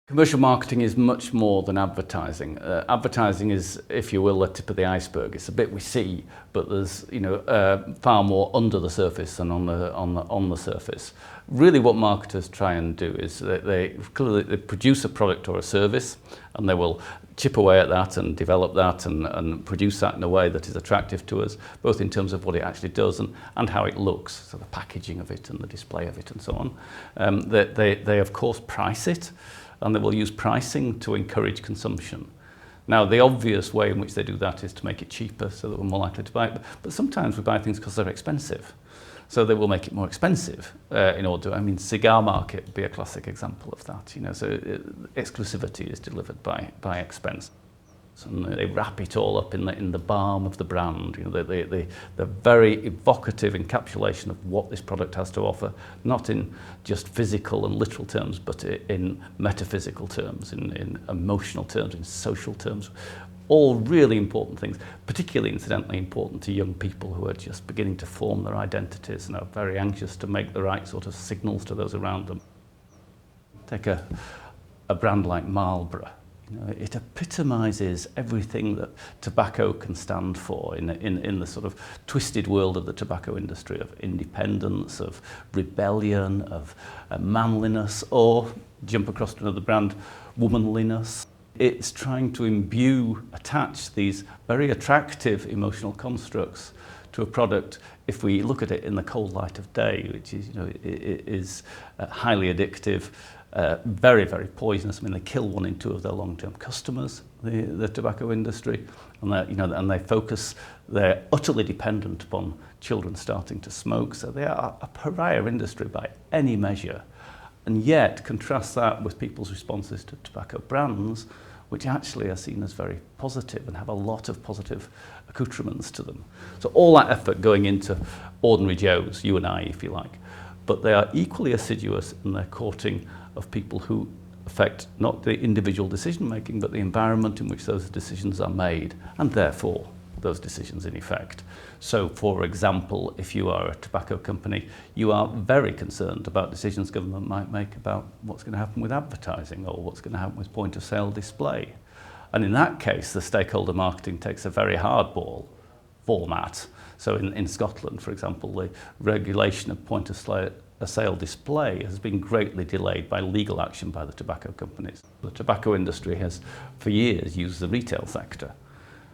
Commercial marketing is much more than advertising. Advertising is, if you will, the tip of the iceberg. It's a bit we see, but there's far more under the surface than on the surface. Really, what marketers try and do is they produce a product or a service, and they will chip away at that and develop that and produce that in a way that is attractive to us, both in terms of what it actually does and how it looks, so the packaging of it and the display of it and so on. They of course price it, and they will use pricing to encourage consumption. Now, the obvious way in which they do that is to make it cheaper so that we're more likely to buy it, but sometimes we buy things because they're expensive. So they will make it more expensive in order to, cigar market would be a classic example of that, so exclusivity is delivered by expense. And they wrap it all up in the balm of the brand, the very evocative encapsulation of what this product has to offer, not in just physical and literal terms, but in metaphysical terms, in emotional terms, in social terms. All really important things, particularly incidentally important to young people who are just beginning to form their identities and are very anxious to make the right sort of signals to those around them. Take a brand like Marlboro. It epitomizes everything that tobacco can stand for in the sort of twisted world of the tobacco industry, of independence, of rebellion, of manliness, or, jump across to another brand, womanliness. It's trying to attach these very attractive emotional constructs to a product, if we look at it in the cold light of day, which is, it is highly addictive, very, very poisonous. They kill 1 in 2 of their long-term customers, the tobacco industry, and they're utterly dependent upon children starting to smoke. So they are a pariah industry by any measure. And yet, contrast that with people's responses to tobacco brands, which actually are seen as very positive and have a lot of positive accoutrements to them. So all that effort going into ordinary Joes, you and I, if you like, but they are equally assiduous in their courting of people who affect not the individual decision making, but the environment in which those decisions are made, and therefore those decisions in effect. So, for example, if you are a tobacco company, you are very concerned about decisions government might make about what's going to happen with advertising or what's going to happen with point of sale display. And in that case, the stakeholder marketing takes a very hardball format. So in Scotland, for example, the regulation of point of sale display has been greatly delayed by legal action by the tobacco companies. The tobacco industry has for years used the retail sector,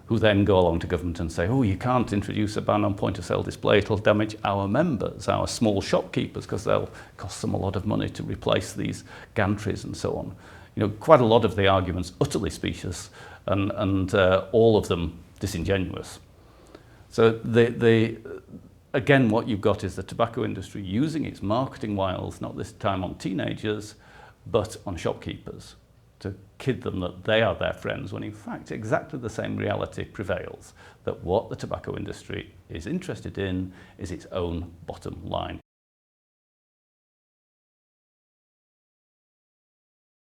who then go along to government and say, oh, you can't introduce a ban on point of sale display, it'll damage our members, our small shopkeepers, because they'll cost them a lot of money to replace these gantries and so on. Quite a lot of the arguments utterly specious and all of them disingenuous. So again, what you've got is the tobacco industry using its marketing wiles, not this time on teenagers, but on shopkeepers, to kid them that they are their friends, when in fact exactly the same reality prevails, that what the tobacco industry is interested in is its own bottom line.